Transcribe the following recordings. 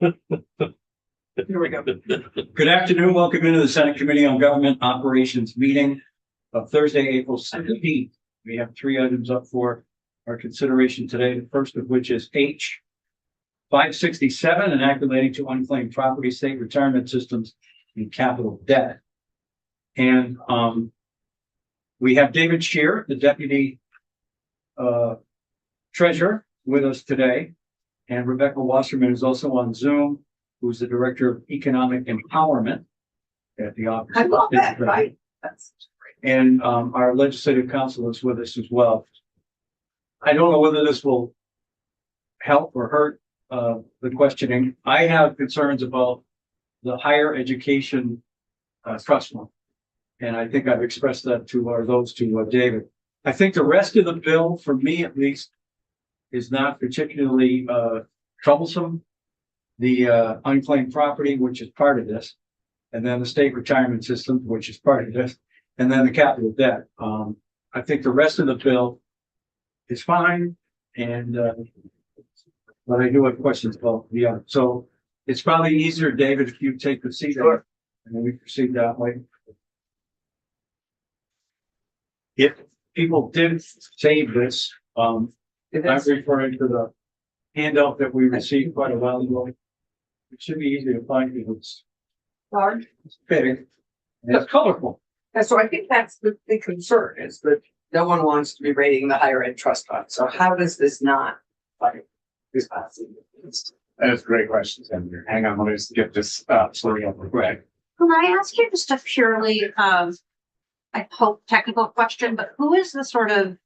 Here we go. Good afternoon. Welcome into the Senate Committee on Government Operations meeting of Thursday, April 17th. We have 3 items up for our consideration today. The first of which is H 567, an act relating to unclaimed property, state retirement systems, and capital debt. And we have David Shear, the Deputy Treasurer, with us today. And Rebecca Wasserman is also on Zoom, who's the Director of Economic Empowerment at the office. I love that, right? That's great. And our legislative counsel is with us as well. I don't know whether this will help or hurt the questioning. I have concerns about the higher education trust fund. And I think I've expressed that to those to David. I think the rest of the bill, for me at least, is not particularly troublesome. The unclaimed property, which is part of this, and then the state retirement system, which is part of this, and then the capital debt. I think the rest of the bill is fine, and but I do have questions about the other. So it's probably easier, David, if you take the seat, Sure. and then we proceed that way. If people did save this, I'm referring to the handout that we received quite a while ago. It should be easy to find because it's Large. big and it's colorful. And so I think that's the concern is that no one wants to be rating the higher ed trust fund. So how does this not like this passing? That's a great question, Senator. Hang on, let me just get this sorted out real quick. Can I ask you just a purely, I hope technical question, but who is the sort of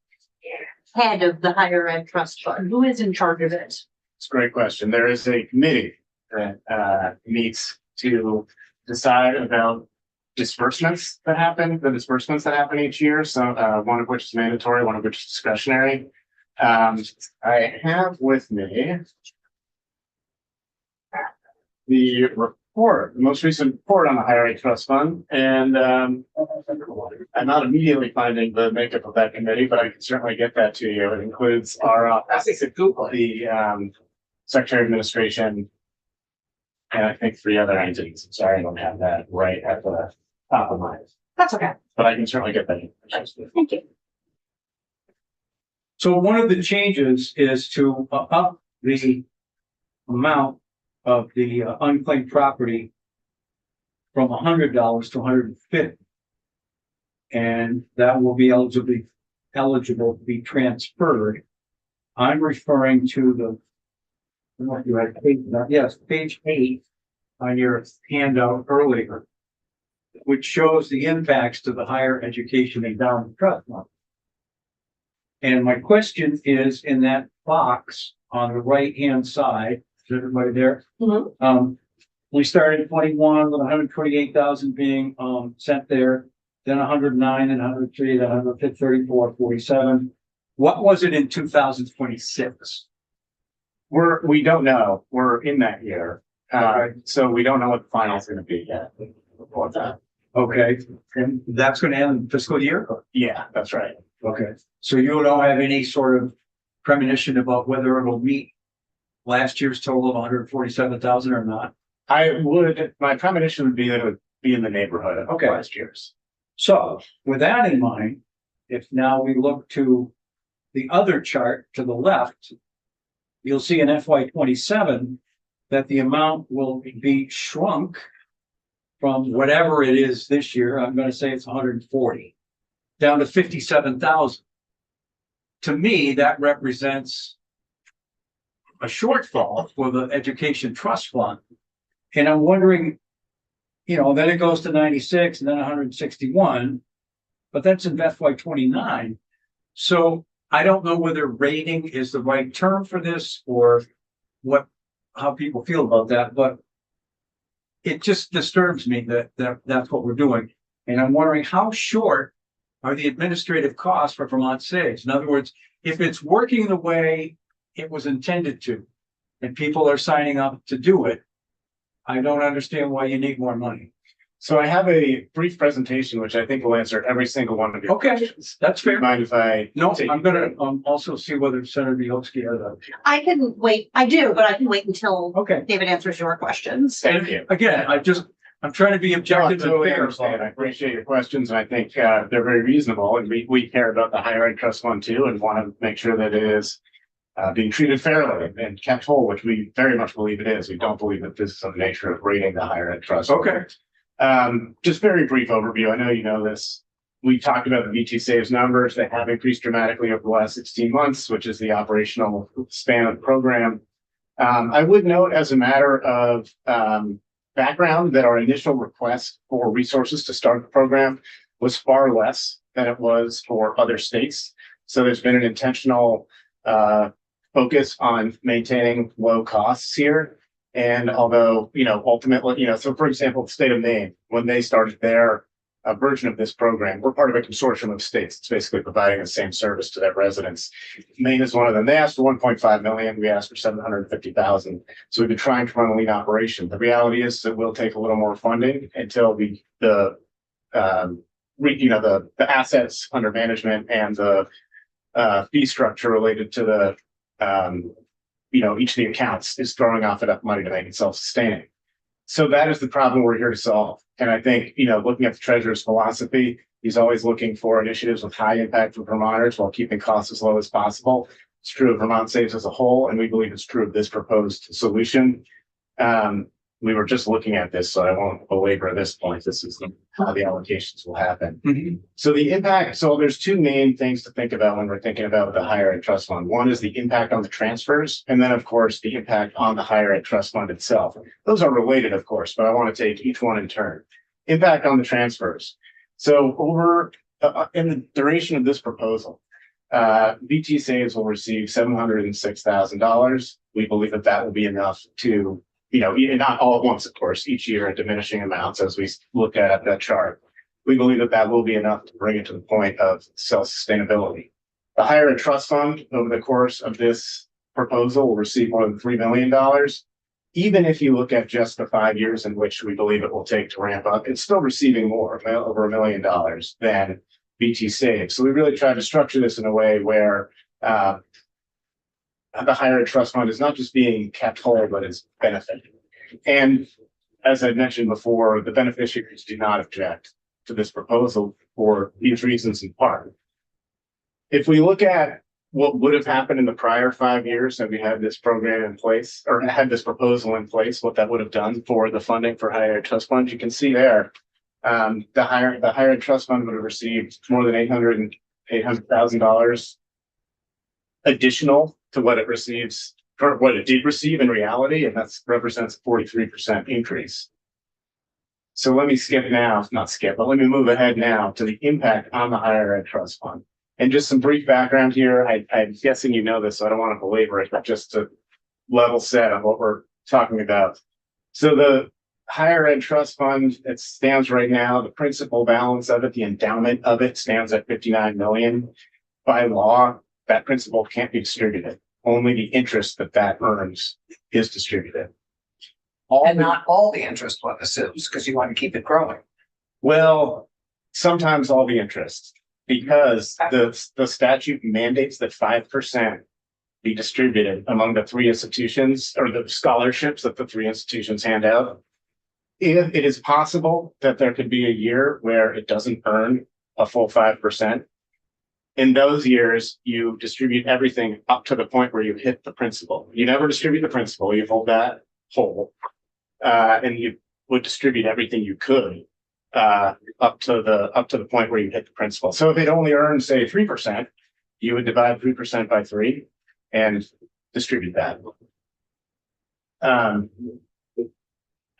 head of the higher ed trust fund? Who is in charge of it? It's a great question. There is a committee that meets to decide about disbursements that happen each year. So one of which is mandatory, one of which is discretionary. I have with me the report, the most recent report on the higher ed trust fund, and I'm not immediately finding the makeup of that committee, but I can certainly get that to you. It includes our office, the Secretary of Administration, and I think 3 other entities. Sorry, I don't have that right at the top of mind, That's okay. but I can certainly get that information. Thank you. So one of the changes is to up the amount of the unclaimed property from $100 to $150. And that will be eligible to be transferred. I'm referring to the, I don't know if you had page, yes, page 8 on your handout earlier, which shows the impacts to the higher education endowment trust fund. And my question is in that box on the right-hand side, is everybody there? Mm-hmm. We started at 21 with 128,000 being sent there, then 109 and 103, then 134, 47. What was it in 2026? We don't know. We're in that year. So we don't know what the final is going to be yet. Before that. Okay, and that's going to end in fiscal year? Yeah, that's right. Okay, so you don't have any sort of premonition about whether it'll meet last year's total of 147,000 or not? My premonition would be that it would be in the neighborhood of last year's. So with that in mind, if now we look to the other chart to the left, you'll see in FY27 that the amount will be shrunk from whatever it is this year. I'm going to say it's 140 down to 57,000. To me, that represents a shortfall for the education trust fund. And I'm wondering, then it goes to 96 and then 161, but that's in FY29. So I don't know whether rating is the right term for this or how people feel about that, but it just disturbs me that that's what we're doing. And I'm wondering how short are the administrative costs for Vermont Saves? In other words, if it's working the way it was intended to, and people are signing up to do it, I don't understand why you need more money. So I have a brief presentation, which I think will answer every single one of your Okay, questions. that's fair. Mind if I? No, take- I'm gonna, also see whether Senator Bielski has a, I can wait, I do, but I can wait until okay. David answers your questions. Thank you. Again, I'm trying to be No, I objective and totally fair. understand. I appreciate your questions, and I think they're very reasonable, and we care about the higher ed trust fund too, and want to make sure that it is being treated fairly and kept whole, which we very much believe it is. We don't believe that this is of the nature of rating the higher ed trust. Okay. Just very brief overview. I know you know this. We talked about the VT Saves numbers. They have increased dramatically over the last 16 months, which is the operational span of the program. I would note as a matter of background that our initial request for resources to start the program was far less than it was for other states. So there's been an intentional focus on maintaining low costs here. And although, ultimately, so for example, the state of Maine, when they started their version of this program, we're part of a consortium of states. It's basically providing the same service to their residents. Maine is one of them. They asked for 1.5 million. We asked for 750,000. So we've been trying to run a lean operation. The reality is it will take a little more funding until the assets under management and the fee structure related to the each of the accounts is throwing off enough money to make it self-sustaining. So that is the problem we're here to solve. And I think, looking at the treasurer's philosophy, he's always looking for initiatives with high impact for Vermonters while keeping costs as low as possible. It's true of Vermont Saves as a whole, and we believe it's true of this proposed solution. We were just looking at this, so I won't belabor this point. This is how the allocations will happen. Mhm. So the impact, so there's two main things to think about when we're thinking about the higher ed trust fund. One is the impact on the transfers, and then of course, the impact on the higher ed trust fund itself. Those are related, of course, but I want to take each one in turn. Impact on the transfers. So over in the duration of this proposal, VT Saves will receive $706,000. We believe that that will be enough to, not all at once, of course, each year in diminishing amounts as we look at that chart. We believe that that will be enough to bring it to the point of self-sustainability. The higher ed trust fund over the course of this proposal will receive more than $3 million. Even if you look at just the 5 years in which we believe it will take to ramp up, it's still receiving more, over $1 million than VT Saves. So we really tried to structure this in a way where the higher ed trust fund is not just being kept whole, but is benefiting. And as I mentioned before, the beneficiaries do not object to this proposal for these reasons in part. If we look at what would have happened in the prior 5 years that we had this program in place or had this proposal in place, what that would have done for the funding for higher ed trust funds, you can see there, the higher ed trust fund would have received more than $800,000 additional to what it receives, or what it did receive in reality, and that represents a 43% increase. So let me let me move ahead now to the impact on the higher ed trust fund. And just some brief background here. I'm guessing you know this, so I don't want to belabor it, but just to level set on what we're talking about. So the higher ed trust fund, it stands right now, the principal balance of it, the endowment of it stands at 59 million. By law, that principal can't be distributed. Only the interest that earns is distributed. And not all the interest one assumes, because you want to keep it growing. Well, sometimes all the interest, because the statute mandates that 5% be distributed among the three institutions or the scholarships that the three institutions hand out. If it is possible that there could be a year where it doesn't earn a full 5%, in those years, you distribute everything up to the point where you hit the principal. You never distribute the principal, you hold that whole. And you would distribute everything you could up to the point where you hit the principal. So if it only earns, say, 3%, you would divide 3% by 3 and distribute that.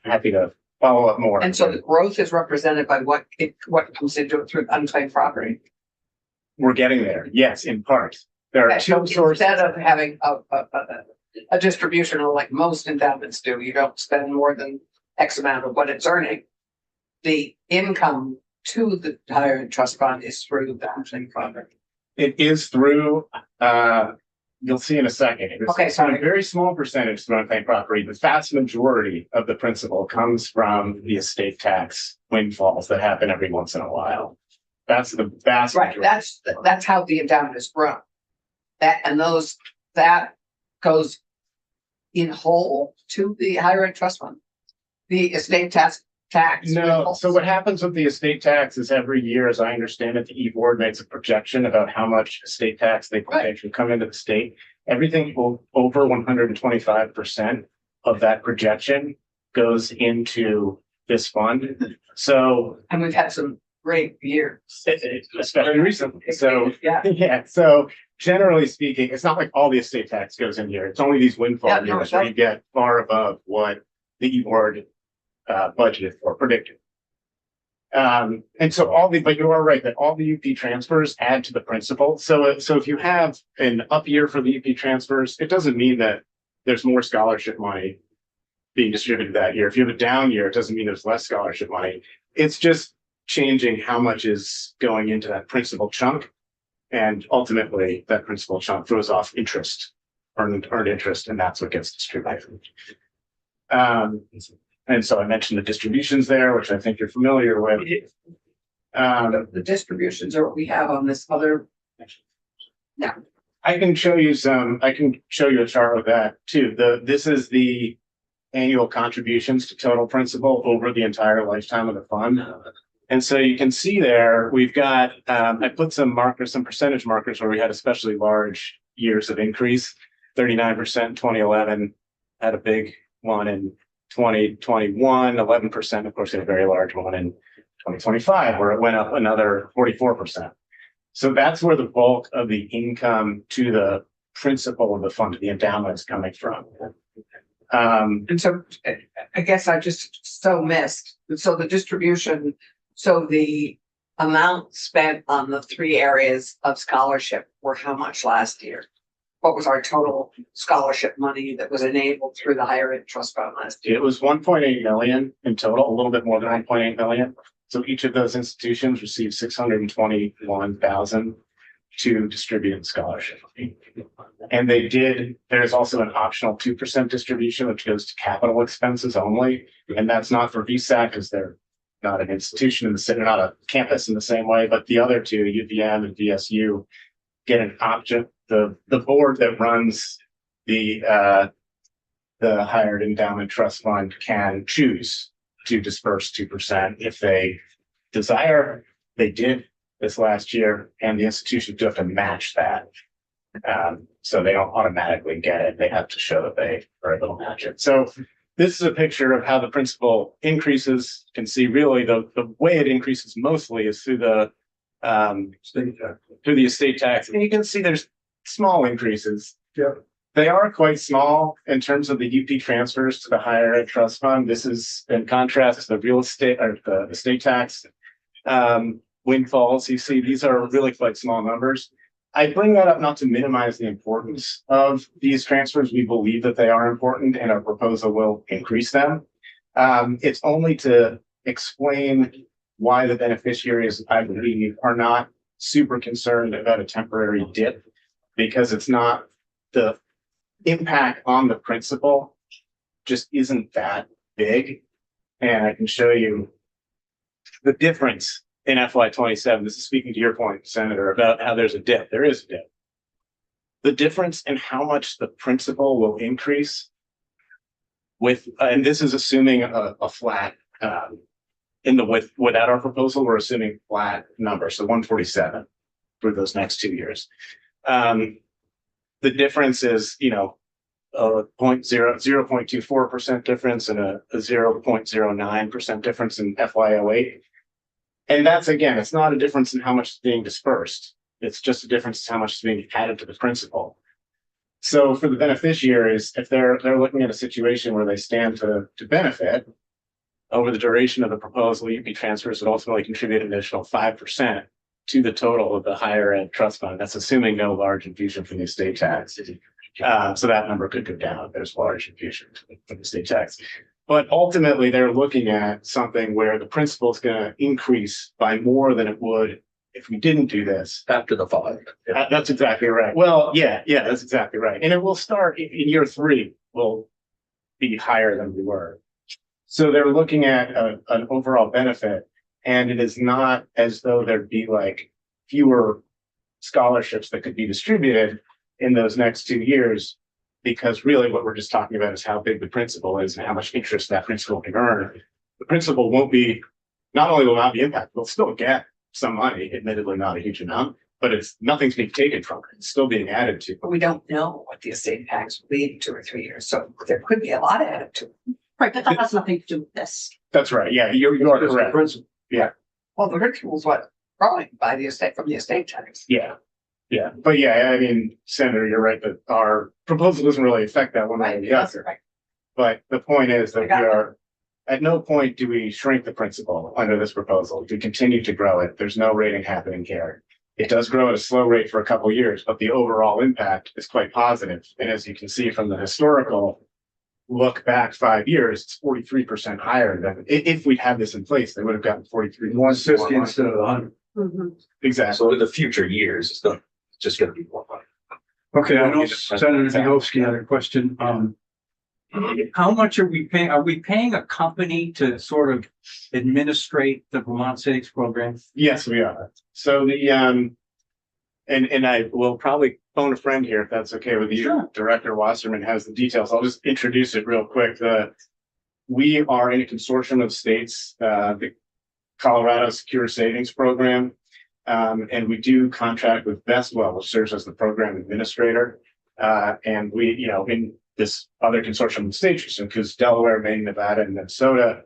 Happy to follow up more. And so the growth is represented by what comes into it through unclaimed property. We're getting there. Yes, in part. There are So two sources. instead of having a distribution like most endowments do, you don't spend more than X amount of what it's earning. The income to the higher ed trust fund is through the unclaimed property. It is through you'll see in a second. It's Okay, sorry. a very small percentage through unclaimed property. The vast majority of the principal comes from the estate tax windfalls that happen every once in a while. That's the vast Right, majority. that's how the endowment is grown. That goes in whole to the higher ed trust fund. The estate tax. No, so what happens with the estate tax is every year, as I understand it, the E-board makes a projection about how much estate tax they think should come into the state. Everything over 125% of that projection goes into this fund. So And we've had some great years. especially recently. So Yeah, yeah, so generally speaking, it's not like all the estate tax goes in here. It's only these Yeah, windfall no, years it where you get far above what the E-board budgeted or predicted. And so but you are right that all the UP transfers add to the principal. So if you have an up year for the UP transfers, it doesn't mean that there's more scholarship money being distributed that year. If you have a down year, it doesn't mean there's less scholarship money. It's just changing how much is going into that principal chunk. And ultimately that principal chunk throws off interest, earned interest, and that's what gets distributed. And so I mentioned the distributions there, which I think you're familiar with. the distributions are what we have on this other. I can show you a chart of that too. This is the annual contributions to total principal over the entire lifetime of the fund. And so you can see there, we've got, I put some percentage markers where we had especially large years of increase. 39% in 2011, had a big one in 2021, 11%, of course, had a very large one in 2025, where it went up another 44%. So that's where the bulk of the income to the principal of the fund, the endowment, is coming from. And so I guess I just so missed. So the distribution, so the amount spent on the three areas of scholarship were how much last year? What was our total scholarship money that was enabled through the higher ed trust fund last year? It was 1.8 million in total, a little bit more than 1.8 million. So each of those institutions received 621,000 to distribute in scholarship. And there's also an optional 2% distribution, which goes to capital expenses only. And that's not for VSAC because they're not an institution they're not a campus in the same way, but the other two, UVM and VSU, get an option. The board that runs the higher ed endowment trust fund can choose to disperse 2% if they desire. They did this last year, and the institutions do have to match that. So they don't automatically get it. They have to show that they are able to match it. So this is a picture of how the principal increases. You can see really the way it increases mostly is through the estate tax. And you can see there's small increases. Yeah. They are quite small in terms of the UP transfers to the higher ed trust fund. This is in contrast to the real estate or the estate tax windfalls. You see, these are really quite small numbers. I bring that up not to minimize the importance of these transfers. We believe that they are important and our proposal will increase them. It's only to explain why the beneficiaries, I believe, are not super concerned about a temporary dip, because it's not the impact on the principal just isn't that big. And I can show you the difference in FY27. This is speaking to your point, Senator, about how there's a dip. There is a dip. The difference in how much the principal will increase with, and this is assuming a flat, without our proposal, we're assuming flat number. So 147 for those next 2 years. The difference is, a 0.24% difference and a 0.09% difference in FY08. And that's, again, it's not a difference in how much is being dispersed. It's just a difference in how much is being added to the principal. So for the beneficiaries, if they're looking at a situation where they stand to benefit over the duration of the proposal, UP transfers would ultimately contribute an additional 5% to the total of the higher ed trust fund. That's assuming no large infusion from the estate tax. So that number could go down if there's large infusion from the estate tax. But ultimately, they're looking at something where the principal is going to increase by more than it would if we didn't do this. After the 5. That's exactly right. Well, yeah, that's exactly right. And it will start in year 3, will be higher than we were. So they're looking at an overall benefit, and it is not as though there'd be like fewer scholarships that could be distributed in those next 2 years, because really what we're just talking about is how big the principal is and how much interest that principal can earn. The principal won't be, not only will not be impacted, we'll still get some money, admittedly not a huge amount, but nothing's being taken from it. It's still being added to. But we don't know what the estate tax will be in 2 or 3 years, so there could be a lot added to it. Right, but that has nothing to do with this. That's right. Yeah, you are Just the correct. principal. Well, the ritual's what, growing by the estate, from the estate tax. Yeah. But yeah, I mean, Senator, you're right that our proposal doesn't really affect that one way or the That's other. right. But the point is that I we got that. are, at no point do we shrink the principal under this proposal. We continue to grow it. There's no rating happening here. It does grow at a slow rate for a couple of years, but the overall impact is quite positive. And as you can see from the historical look back 5 years, it's 43% higher than if we'd had this in place, they would have gotten 43. 160 instead of 100. Exactly. So in the future years, it's just gonna be more money. Okay, I know Senator Bielovsky had a question. How much are we paying? Are we paying a company to sort of administrate the Vermont Saves program? Yes, we are. So and I will probably phone a friend here if that's okay with you. Sure. Director Wasserman has the details. I'll just introduce it real quick. We are in a consortium of states, the Colorado Secure Savings Program. And we do contract with Vestwell, which serves as the program administrator. And we, in this other consortium of states, because Delaware, Maine, Nevada, and Minnesota,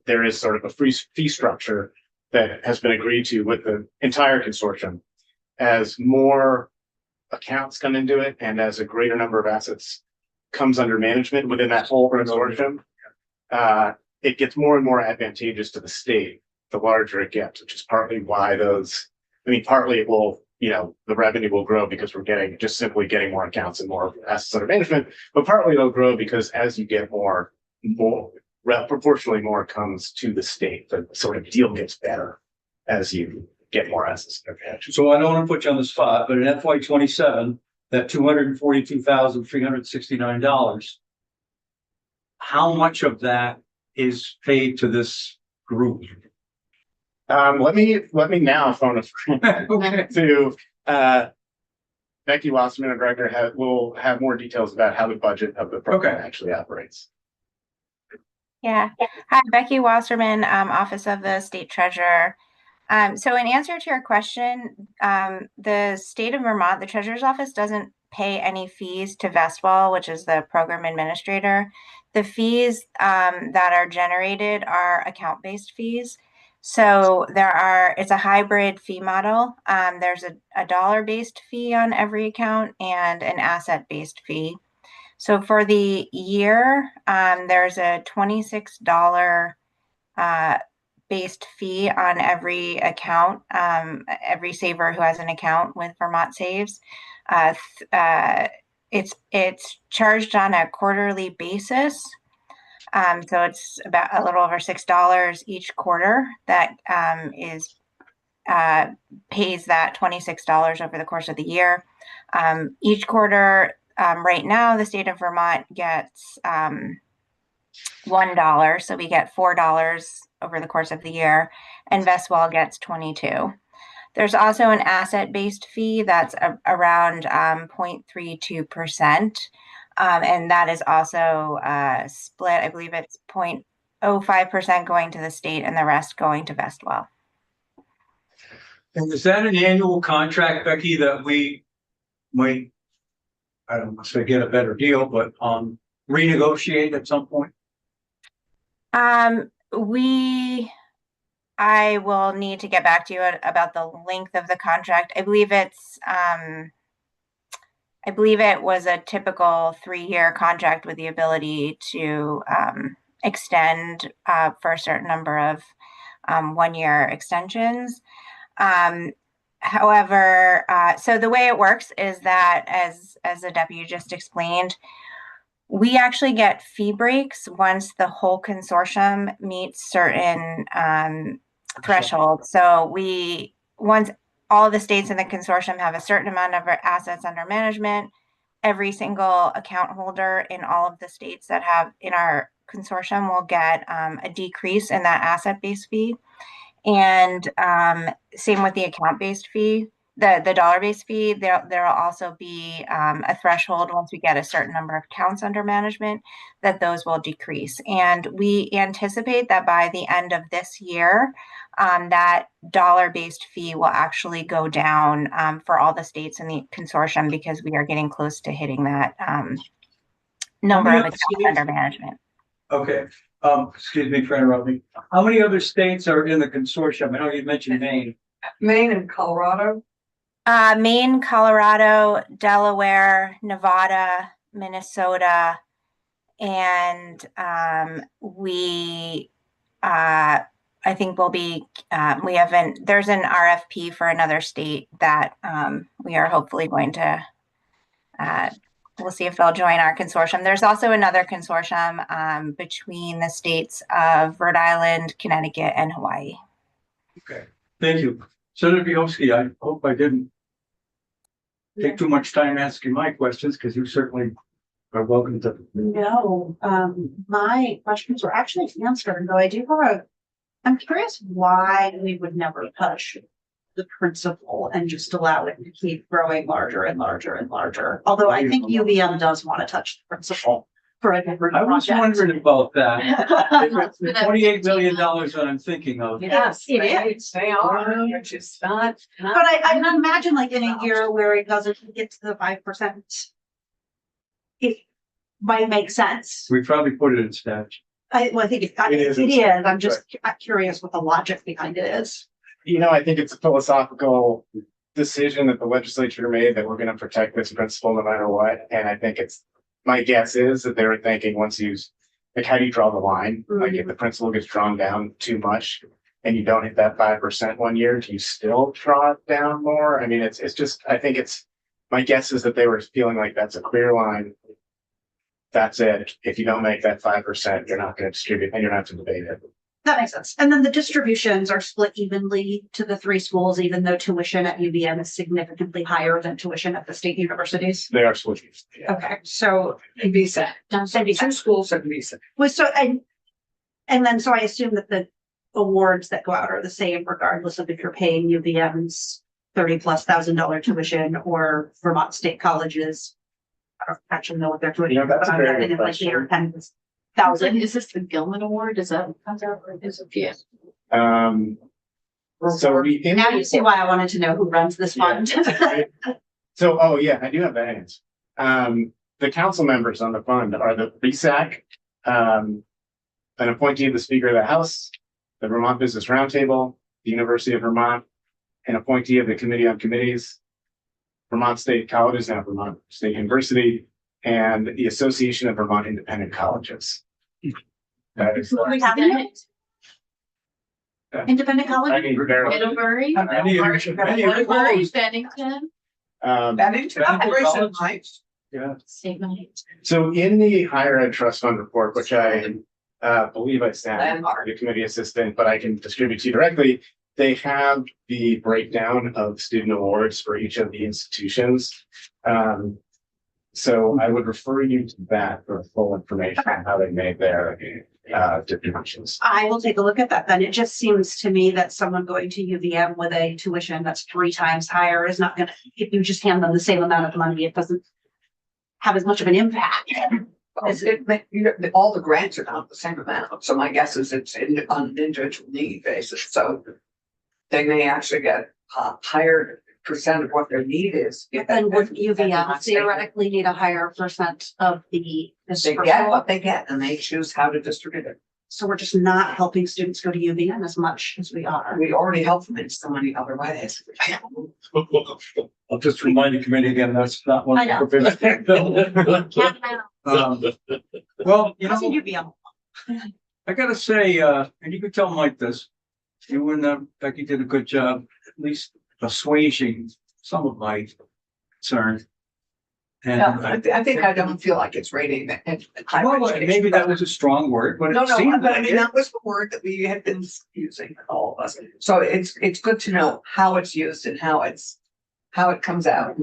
there is sort of a free fee structure that has been agreed to with the entire consortium. As more accounts come into it and as a greater number of assets comes under management within that whole consortium, it gets more and more advantageous to the state the larger it gets, which is partly why partly it will, the revenue will grow because we're simply getting more accounts and more assets under management, but partly it'll grow because as you get more proportionally more comes to the state, the sort of deal gets better as you get more assets under management. So I don't want to put you on the spot, but in FY 27, that $242,369, how much of that is paid to this group? Let me now phone a friend Okay. to Becky Wasserman, our director, will have more details about how the budget of the program Okay. actually operates. Yeah. Hi, Becky Wasserman, Office of the State Treasurer. So in answer to your question, the state of Vermont, the Treasurer's Office doesn't pay any fees to Vestwell, which is the program administrator. The fees that are generated are account-based fees. So it's a hybrid fee model. There's a dollar-based fee on every account and an asset-based fee. So for the year, there's a $26 based fee on every account, every saver who has an account with Vermont Saves. It's charged on a quarterly basis. So it's about a little over $6 each quarter that pays that $26 over the course of the year. Each quarter, right now, the state of Vermont gets $1, so we get $4 over the course of the year, and Vestwell gets $22. There's also an asset-based fee that's around 0.32%, and that is also split. I believe it's 0.05% going to the state and the rest going to Vestwell. And is that an annual contract, Becky, that we might, I don't want to say get a better deal, but renegotiate at some point? I will need to get back to you about the length of the contract. I believe it was a typical 3-year contract with the ability to extend for a certain number of 1-year extensions. However, so the way it works is that, as the deputy just explained, we actually get fee breaks once the whole consortium meets certain thresholds. So we once all the states in the consortium have a certain amount of assets under management, every single account holder in all of the states that have in our consortium will get a decrease in that asset-based fee. And same with the account-based fee, the dollar-based fee. There'll also be a threshold once we get a certain number of accounts under management that those will decrease. And we anticipate that by the end of this year, that dollar-based fee will actually go down for all the states in the consortium because we are getting close to hitting that number of accounts under management. Okay, excuse me for interrupting. How many other states are in the consortium? I know you mentioned Maine. Maine and Colorado. Maine, Colorado, Delaware, Nevada, Minnesota, and I think we'll be, there's an RFP for another state that we are hopefully going to, we'll see if they'll join our consortium. There's also another consortium between the states of Rhode Island, Connecticut, and Hawaii. Okay, thank you. Senator Bielski, I hope I didn't take too much time asking my questions because you certainly are welcome to. No, my questions were actually answered, though I do have I'm curious why we would never touch the principal and just allow it to keep growing larger and larger and larger. Although I think UVM does want to touch the principal for a different I was project. wondering about that. If it's the $28 million that I'm thinking of. Yes, it they are, which is not. But I can imagine like in a year where it doesn't get to the 5%, it might make sense. We probably put it in statute. I think it is. I'm just curious what the logic behind it is. You know, I think it's a philosophical decision that the legislature made that we're going to protect this principle no matter what. And I think my guess is that they were thinking once like, how do you draw the line? Like if the principle gets drawn down too much and you don't hit that 5% one year, do you still draw it down more? I mean, it's just, I think my guess is that they were feeling like that's a clear line. That's it. If you don't make that 5%, you're not going to distribute and you're not to debate it. That makes sense. And then the distributions are split evenly to the three schools, even though tuition at UVM is significantly higher than tuition at the state universities. They are switching. Yeah. Okay, so And VSAT. Two schools at VSAT. and then so I assume that the awards that go out are the same regardless of if you're paying UVM's $30,000+ tuition or Vermont State College's. I don't actually know what they're doing. Yeah, that's a very good like question. 8 or 10,000. Is this the Gilman Award? Is that what comes out? Or is it? Yeah. So Now you see why I wanted to know who runs this fund. So, oh yeah, I do have that answer. The council members on the fund are the BSAC, an appointee of the Speaker of the House, the Vermont Business Roundtable, the University of Vermont, an appointee of the Committee on Committees, Vermont State Colleges, now Vermont State University, and the Association of Vermont Independent Colleges. That is, We have it. Independent I college. mean, barely. Middlebury, Middlebury, Bennington, Bennington, Operation Heights. Yeah. St. Mike's. So in the higher ed trust fund report, which I believe I sent Landmark. the committee assistant, but I can distribute to you directly. They have the breakdown of student awards for each of the institutions. So I would refer you to that for full information on how they made their distributions. I will take a look at that then. It just seems to me that someone going to UVM with a tuition that's 3 times higher is not gonna, if you just hand them the same amount of money, it doesn't have as much of an impact. All the grants are not the same amount, so my guess is it's on an individual need basis, so they may actually get a higher percent of what their need is. And would UVM theoretically need a higher percent of the They get what they get and they choose how to distribute it. So we're just not helping students go to UVM as much as we are. We already help them in so many other ways. I'll just remind the committee again, that's not one. I know. Well, you How's know, UVM? I gotta say, and you could tell Mike this, you and Becky did a good job, at least assuaging some of my concerns. And I think I don't feel like it's rating. well, maybe that was a strong word, but No, it seemed but I like mean, it. that was the word that we had been using all all of us. So it's good to know how it's used and how it comes out.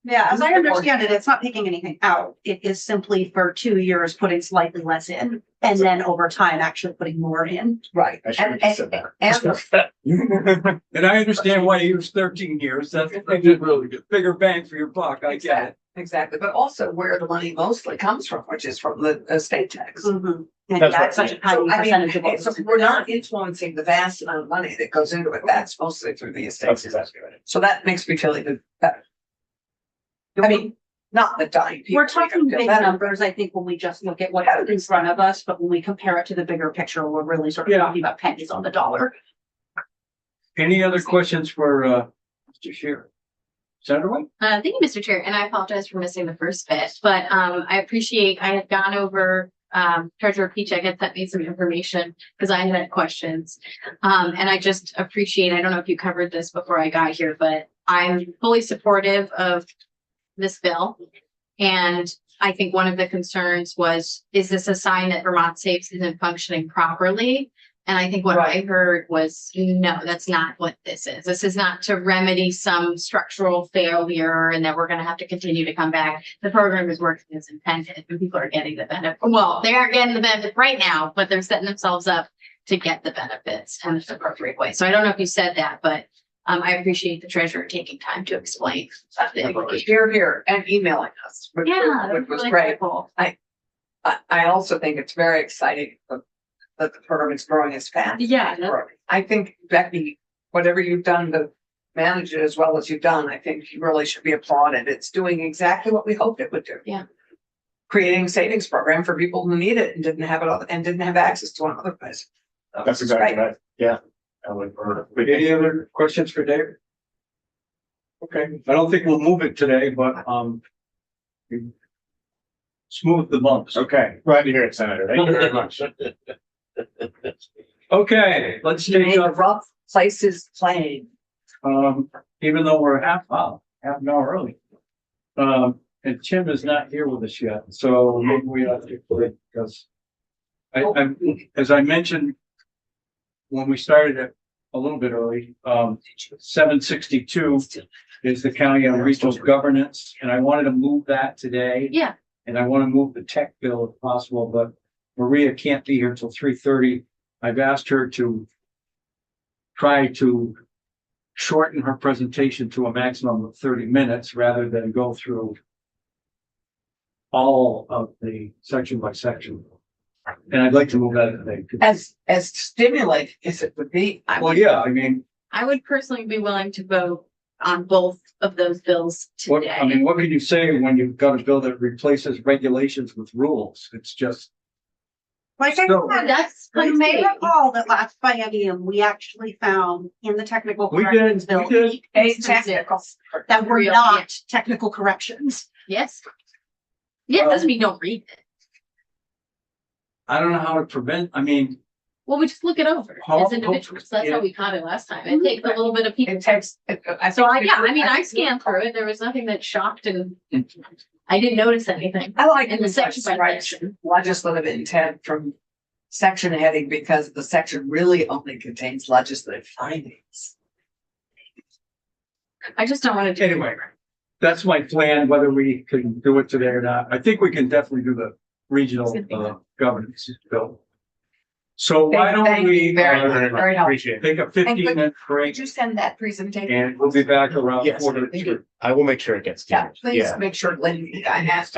Yeah, as I understand it, it's not taking anything out. It is simply for 2 years, putting slightly less in, and then over time, actually putting more in. Right. I should have just said that. And And I understand why you use 13 years. That's a really good, bigger bang for your buck. I get it. exactly, but also where the money mostly comes from, which is from the estate tax. And That's yeah, right. it's such a So, tiny I percentage of mean, what. so we're not influencing the vast amount of money that goes into it. That's mostly through the estate. That's tax. exactly right. So that makes me feel even better. I mean, not the dying people. We're talking feel big better. numbers, I think, when we just look at what's in front of us, but when we compare it to the bigger picture, we're really sort of Yeah. talking about pennies on the dollar. Any other questions for, Mr. Shearer? Senator White? Thank you, Mr. Chair, and I apologize for missing the first bit, but I appreciate, I had gone over, Treasurer Peach had sent me some information because I had questions. And I just appreciate, I don't know if you covered this before I got here, but I'm fully supportive of this bill. And I think one of the concerns was, is this a sign that Vermont Saves isn't functioning properly? And I think what I heard was, no, that's not what this is. This is not to remedy some structural failure and that we're gonna have to continue to come back. The program is working as intended and people are getting the benefit. Well, they aren't getting the benefit right now, but they're setting themselves up to get the benefits in the appropriate way. So I don't know if you said that, but I appreciate the treasurer taking time to explain. the implications. Here, and emailing us, which Yeah, which that's was really great. cool. I also think it's very exciting that the program is growing as fast. Yeah, as it's growing. I think, Becky, whatever you've done to manage it as well as you've done, I think you really should be applauded. It's doing exactly what we hoped it would do. Yeah. Creating a savings program for people who need it and didn't have it and didn't have access to one otherwise. That's exactly right. Yeah. I would, Any other questions for David? Okay, I don't think we'll move it today, but, smooth the bumps. okay, glad to hear it, Senator. Thank you very much. Okay, let's You take made up, rough places plain. even though we're half an hour early. And Tim is not here with us yet, so maybe we have to, because as I mentioned, when we started it a little bit early, 762 is the county on regional governance, and I wanted to move that today. Yeah. And I want to move the tech bill if possible, but Maria can't be here till 3:30. I've asked her to try to shorten her presentation to a maximum of 30 minutes rather than go through all of the section by section. And I'd like to move that today. As stimulating as it would be. Well, yeah, I mean, I would personally be willing to vote on both of those bills what, today. I mean, what can you say when you've got a bill that replaces regulations with rules? It's just, Like I So- said, That's you may crazy. recall that last biennium, we actually found in the technical We did, corrections we bill did. A instances technical. that were Real, not technical corrections. Yes. Yeah, it doesn't mean don't read it. I don't know how to prevent, I mean, Well, we just look it over How- as individuals. That's yeah. how we caught it last time. It takes a little bit of people. It takes. So I scanned through it. There was nothing that shocked and I didn't notice anything. I like in the section by right, section. legislative intent from section heading because the section really only contains legislative findings. I just don't want to do. anyway, that's my plan, whether we can do it today or not. I think we can definitely do the regional governance bill. So why don't Thank you we very much. Very much. Very helpful. Appreciate it. take a 15-minute break Could you send that presentation? and we'll be back around Yes, 4:30. I will make sure it gets to Yeah, you. please make sure Lynn, I asked